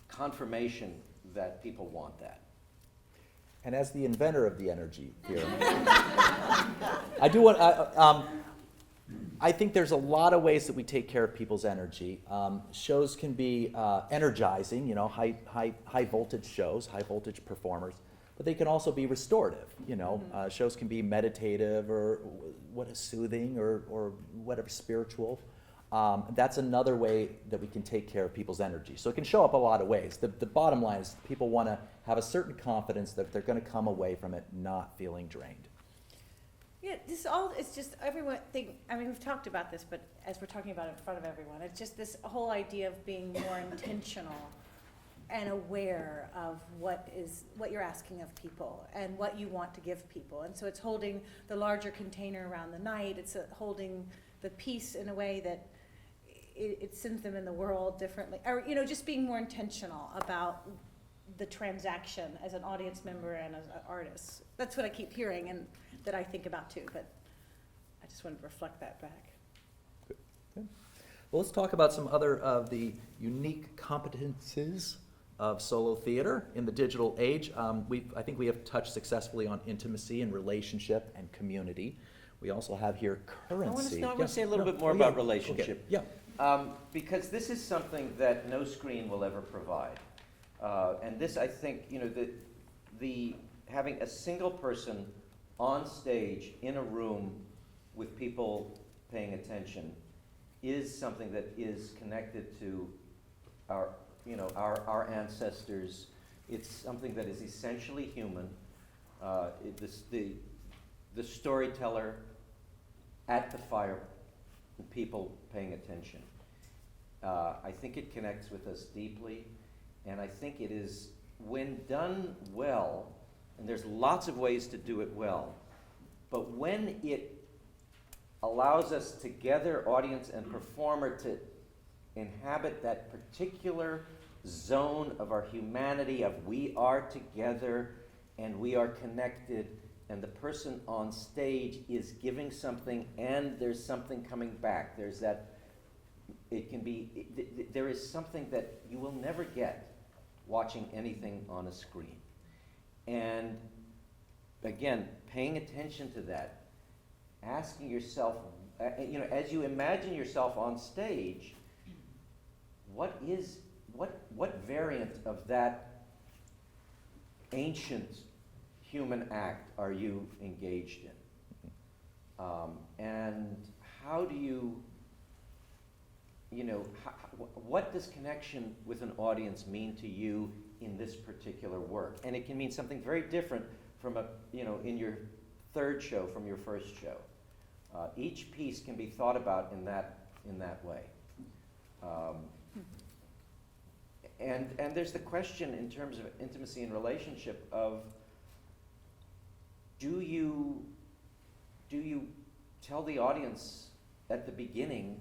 confirmation that people want that. And as the inventor of the energy theorem, I do want. I think there's a lot of ways that we take care of people's energy. Shows can be energizing, you know, high voltage shows, high voltage performers, but they can also be restorative. You know, shows can be meditative or soothing or whatever, spiritual. That's another way that we can take care of people's energy. So it can show up a lot of ways. The bottom line is people want to have a certain confidence that they're going to come away from it not feeling drained. Yeah, it's just everyone think, I mean, we've talked about this, but as we're talking about it in front of everyone, it's just this whole idea of being more intentional and aware of what you're asking of people and what you want to give people. And so it's holding the larger container around the night. It's holding the piece in a way that it sends them in the world differently. Or, you know, just being more intentional about the transaction as an audience member and as an artist. That's what I keep hearing and that I think about too, but I just wanted to reflect that back. Good. Well, let's talk about some other of the unique competences of solo theater in the digital age. I think we have touched successfully on intimacy and relationship and community. We also have here currency. I want to say a little bit more about relationship. Okay. Yeah. Because this is something that no screen will ever provide. And this, I think, you know, the having a single person on stage in a room with people paying attention is something that is connected to our ancestors. It's something that is essentially human. The storyteller at the fire, the people paying attention. I think it connects with us deeply, and I think it is, when done well, and there's lots of ways to do it well, but when it allows us together, audience and performer, to inhabit that particular zone of our humanity, of we are together and we are connected, and the person on stage is giving something and there's something coming back. There's that, there is something that you will never get watching anything on a screen. And again, paying attention to that, asking yourself, as you imagine yourself on stage, what variant of that ancient human act are you engaged in? And how do you, what does connection with an audience mean to you in this particular work? And it can mean something very different from in your third show from your first show. Each piece can be thought about in that way. And there's the question in terms of intimacy and relationship of, do you tell the audience at the beginning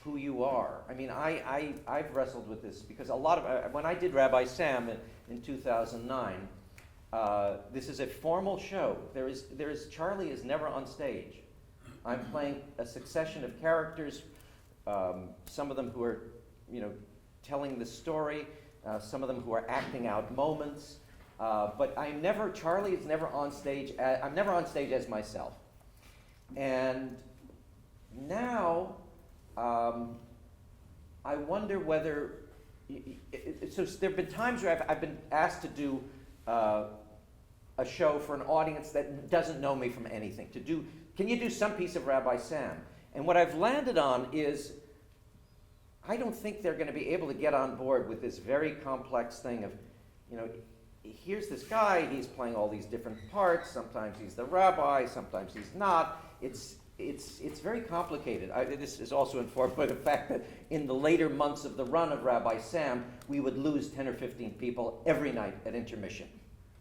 who you are? I mean, I've wrestled with this because a lot of, when I did Rabbi Sam in 2009, this is a formal show. Charlie is never on stage. I'm playing a succession of characters, some of them who are, telling the story, some of them who are acting out moments, but Charlie is never on stage, I'm never on stage as myself. And now, I wonder whether, so there have been times where I've been asked to do a show for an audience that doesn't know me from anything, can you do some piece of Rabbi Sam? And what I've landed on is, I don't think they're going to be able to get on board with this very complex thing of, here's this guy, he's playing all these different parts, sometimes he's the rabbi, sometimes he's not. It's very complicated. This is also informed by the fact that in the later months of the run of Rabbi Sam, we would lose 10 or 15 people every night at intermission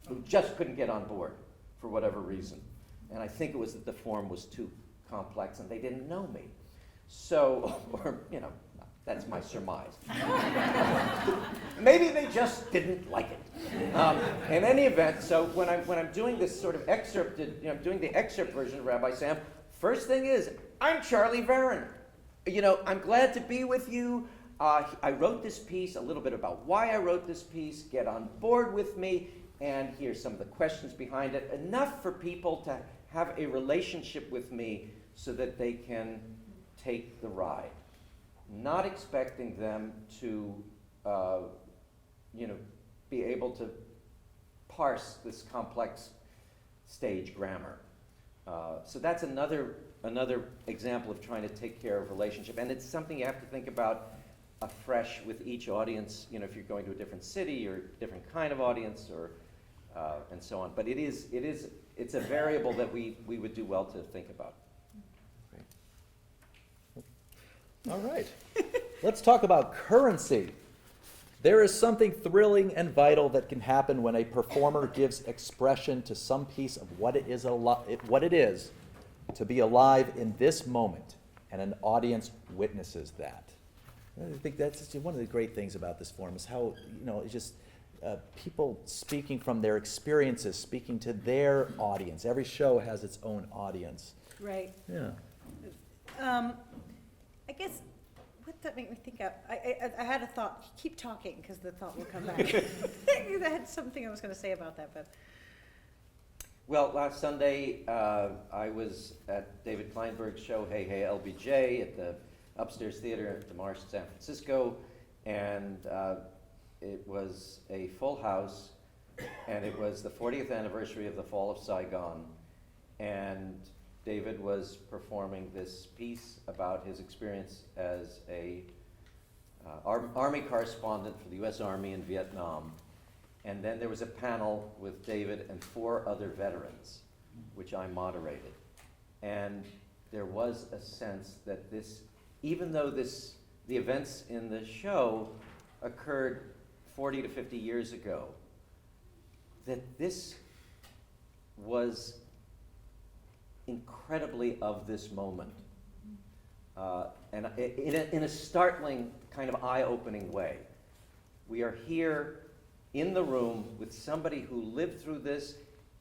who just couldn't get on board for whatever reason. And I think it was that the form was too complex and they didn't know me. So, that's my surmise. Maybe they just didn't like it. In any event, so when I'm doing this sort of excerpted, doing the excerpt version of Rabbi Sam, first thing is, I'm Charlie Varon. I'm glad to be with you. I wrote this piece, a little bit about why I wrote this piece, get on board with me, and here's some of the questions behind it. Enough for people to have a relationship with me so that they can take the ride. Not expecting them to, be able to parse this complex stage grammar. So that's another example of trying to take care of relationship, and it's something you have to think about afresh with each audience. If you're going to a different city or different kind of audience, or and so on. But it's a variable that we would do well to think about. All right. Let's talk about currency. There is something thrilling and vital that can happen when a performer gives expression to some piece of what it is to be alive in this moment, and an audience witnesses that. I think that's just one of the great things about this form is how, it's just people speaking from their experiences, speaking to their audience. Every show has its own audience. Right. Yeah. I guess, what that made me think of, I had a thought. Keep talking, because the thought will come back. I had something I was going to say about that, but. Well, last Sunday, I was at David Kleinberg's show, Hey Hey LBJ, at the Upstairs Theater at the Marsh, San Francisco, and it was a full house, and it was the 40th anniversary of the fall of Saigon, and David was performing this piece about his experience as a Army correspondent for the U.S. Army in Vietnam. And then there was a panel with David and 4 other veterans, which I moderated. And there was a sense that this, even though the events in the show occurred 40 to 50 years ago, that this was incredibly of this moment. And in a startling, kind of eye-opening way. We are here in the room with somebody who lived through this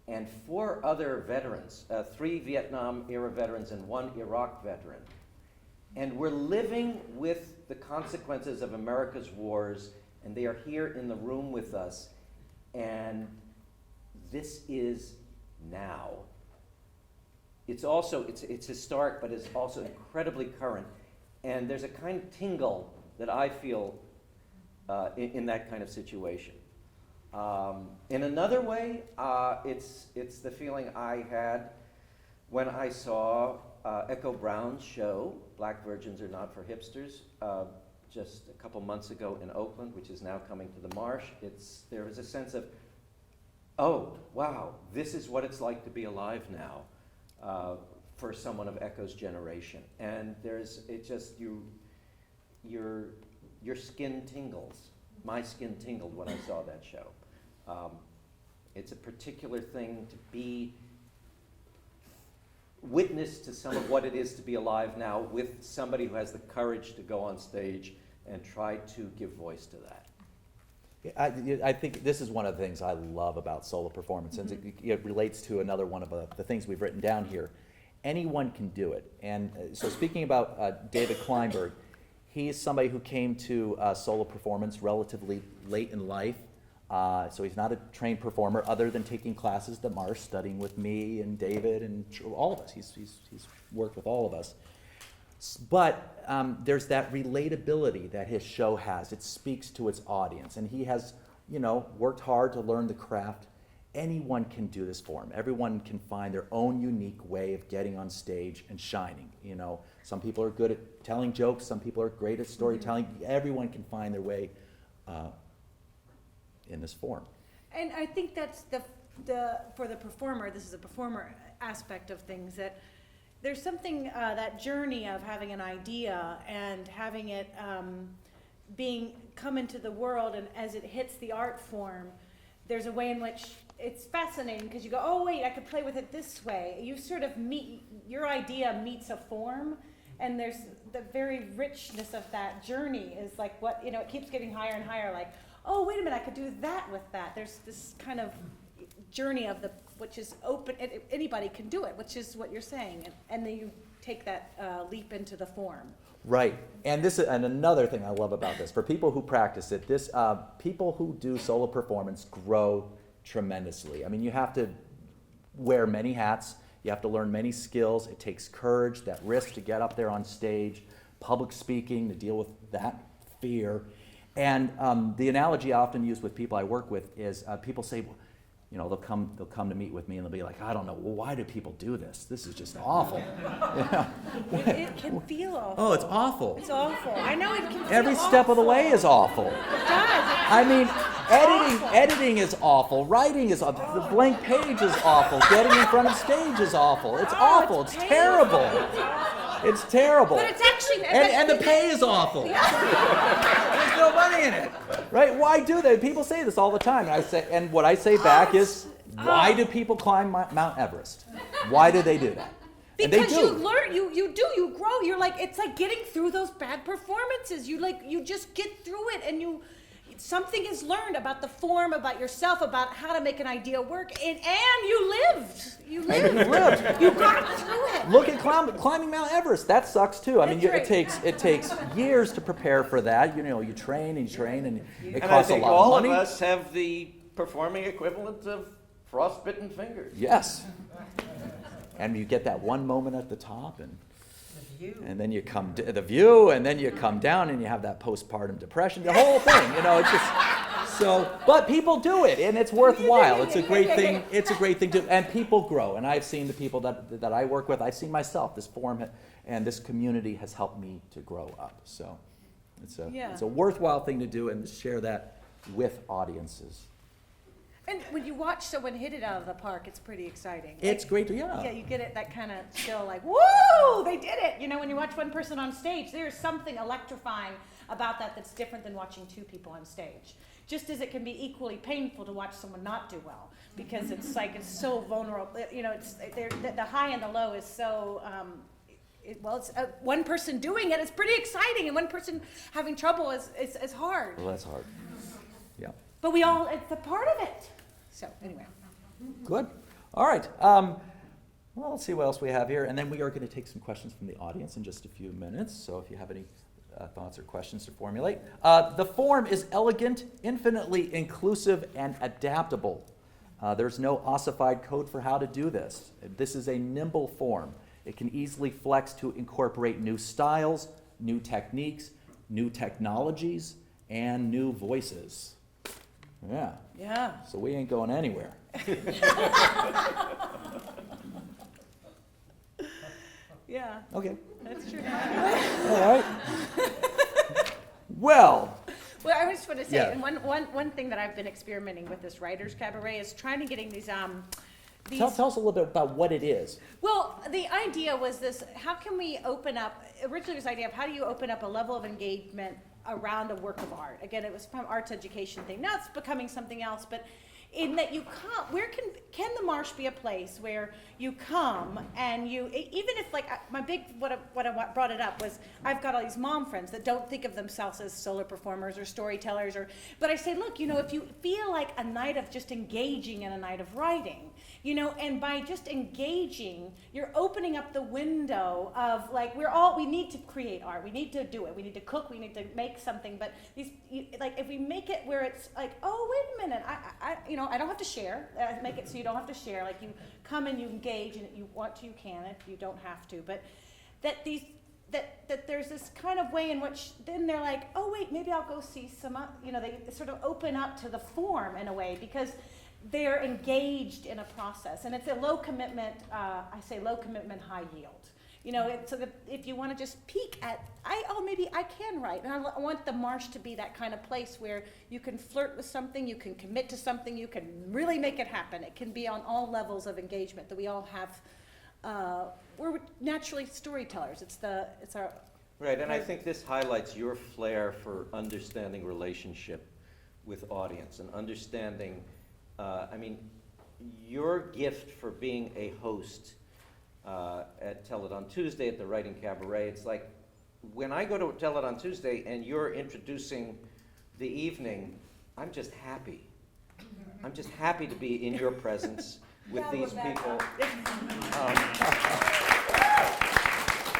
and 4 other veterans, 3 Vietnam-era veterans and 1 Iraq veteran. And we're living with the consequences of America's wars, and they are here in the room with us. And this is now. It's historic, but it's also incredibly current. And there's a kind of tingle that I feel in that kind of situation. In another way, it's the feeling I had when I saw Echo Brown's show, Black Virgins Are Not for Hipsters, just a couple months ago in Oakland, which is now coming to the Marsh, there was a sense of, oh, wow, this is what it's like to be alive now for someone of Echo's generation. And your skin tingles. My skin tingled when I saw that show. It's a particular thing to be witness to some of what it is to be alive now with somebody who has the courage to go on stage and try to give voice to that. I think this is one of the things I love about solo performance, and it relates to another one of the things we've written down here. Anyone can do it. And so speaking about David Kleinberg, he's somebody who came to solo performance relatively late in life. So he's not a trained performer other than taking classes at Marsh, studying with me and David and all of us. He's worked with all of us. But there's that relatability that his show has. It speaks to its audience. And he has, worked hard to learn the craft. Anyone can do this for him. Everyone can find their own unique way of getting on stage and shining. Some people are good at telling jokes. Some people are great at storytelling. Everyone can find their way in this form. And I think that's for the performer, this is a performer aspect of things, that there's something, that journey of having an idea and having it come into the world, and as it hits the art form, there's a way in which it's fascinating because you go, oh wait, I could play with it this way. You sort of your idea meets a form, and there's the very richness of that journey is like what, it keeps getting higher and higher, like, oh, wait a minute, I could do that with that. There's this kind of journey which is open, anybody can do it, which is what you're saying. And then you take that leap into the form. Right, and another thing I love about this, for people who practice it, people who do solo performance grow tremendously. I mean, you have to wear many hats, you have to learn many skills, it takes courage, that risk to get up there on stage, public speaking, to deal with that fear. And the analogy I often use with people I work with is people say, they'll come to meet with me and they'll be like, I don't know, well, why do people do this? This is just awful. It can feel awful. Oh, it's awful. It's awful. I know it can feel Every step of the way is awful. It does. I mean, editing is awful. Writing is awful. The blank page is awful. Getting in front of stage is awful. It's awful. It's terrible. It's terrible. But it's actually... And the pay is awful. There's no money in it. Right? Why do they? People say this all the time. And what I say back is, why do people climb Mount Everest? Why do they do that? Because you learn, you grow. You're like, it's like getting through those bad performances. You just get through it, and something is learned about the form, about yourself, about how to make an idea work, and you lived. You lived. You got through it. Look at climbing Mount Everest. That sucks too. I mean, it takes years to prepare for that. You train and it costs a lot of money. And I think all of us have the performing equivalent of frostbitten fingers. Yes. And you get that one moment at the top, and then you come to the view, and then you come down, and you have that postpartum depression. The whole thing, it's just so. But people do it, and it's worthwhile. It's a great thing. It's a great thing to, and people grow. And I've seen the people that I work with. I've seen myself. This forum and this community has helped me to grow up. So it's a worthwhile thing to do, and to share that with audiences. And when you watch someone hit it out of the park, it's pretty exciting. It's great, yeah. Yeah, you get it, that kind of chill, like, woo, they did it. When you watch one person on stage, there's something electrifying about that's different than watching two people on stage. Just as it can be equally painful to watch someone not do well, because it's so vulnerable. The high and the low is so. It's one person doing it is pretty exciting, and one person having trouble is hard. Well, that's hard. Yeah. But it's a part of it. So anyway. Good. All right. Well, let's see what else we have here. And then we are going to take some questions from the audience in just a few minutes. So if you have any thoughts or questions to formulate. The form is elegant, infinitely inclusive, and adaptable. There's no ossified code for how to do this. This is a nimble form. It can easily flex to incorporate new styles, new techniques, new technologies, and new voices. Yeah. Yeah. So we ain't going anywhere. Yeah, Okay. that's true. All right. Well, Well, I just want to say, Yeah. and one thing that I've been experimenting with this writers cabaret is trying to getting these tell us a little bit about what it is. Well, the idea was this: how can we open up? Originally, it was the idea of how do you open up a level of engagement around a work of art? Again, it was from arts education thing. Now it's becoming something else, but in that you come, where can the Marsh be a place where you come and you, even if like my big, what I brought it up was I've got all these mom friends that don't think of themselves as solo performers or storytellers but I say, look, if you feel like a night of just engaging in a night of writing, and by just engaging, you're opening up the window of like, we need to create art, we need to do it, we need to cook, we need to make something, but if we make it where it's like, oh, wait a minute, I don't have to share, make it so you don't have to share, like you come and you engage, and if you want to, you can, if you don't have to, but that there's this kind of way in which then they're like, oh wait, maybe I'll go see some, they sort of open up to the form in a way, because they're engaged in a process, and it's a low commitment, I say low commitment, high yield. So that if you want to just peek at, maybe I can write, and I want the Marsh to be that kind of place where you can flirt with something, you can commit to something, you can really make it happen. It can be on all levels of engagement that we all have. We're naturally storytellers. It's our Right, and I think this highlights your flair for understanding relationship with audience and understanding, your gift for being a host at Tell It on Tuesday at the Writing Cabaret. It's like when I go to Tell It on Tuesday and you're introducing the evening, I'm just happy. I'm just happy to be in your presence with these people.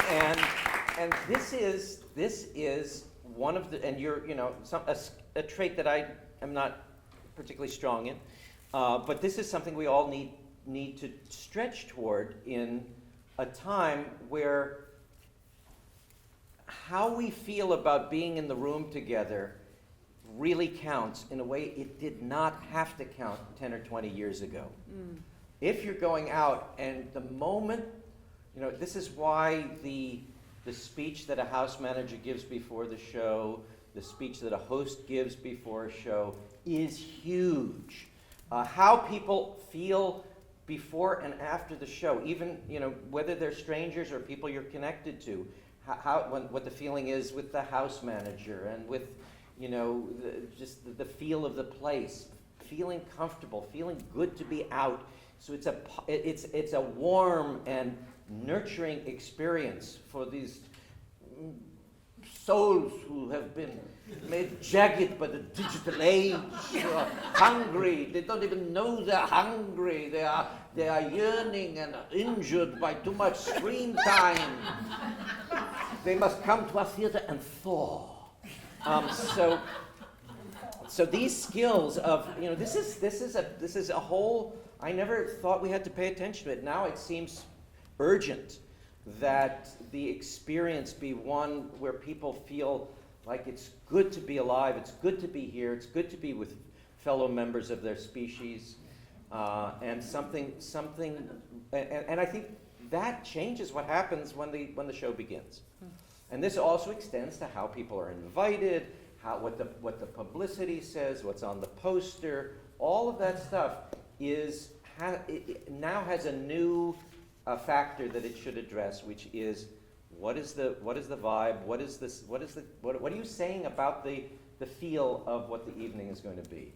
And this is one of the, and you're, a trait that I am not particularly strong in, but this is something we all need to stretch toward in a time where how we feel about being in the room together really counts in a way it did not have to count 10 or 20 years ago. If you're going out and the moment, this is why the speech that a house manager gives before the show, the speech that a host gives before a show is huge. How people feel before and after the show, even whether they're strangers or people you're connected to, what the feeling is with the house manager and with just the feel of the place, feeling comfortable, feeling good to be out. So it's a warm and nurturing experience for these souls who have been made jagged by the digital age, who are hungry. They don't even know they're hungry. They are yearning and injured by too much screen time. They must come to our theater and thaw. So these skills of this is a whole. I never thought we had to pay attention to it. Now it seems urgent that the experience be one where people feel like it's good to be alive, it's good to be here, it's good to be with fellow members of their species, and something, and I think that changes what happens when the show begins. And this also extends to how people are invited, what the publicity says, what's on the poster, all of that stuff now has a new factor that it should address, which is what is the vibe? What are you saying about the feel of what the evening is going to be?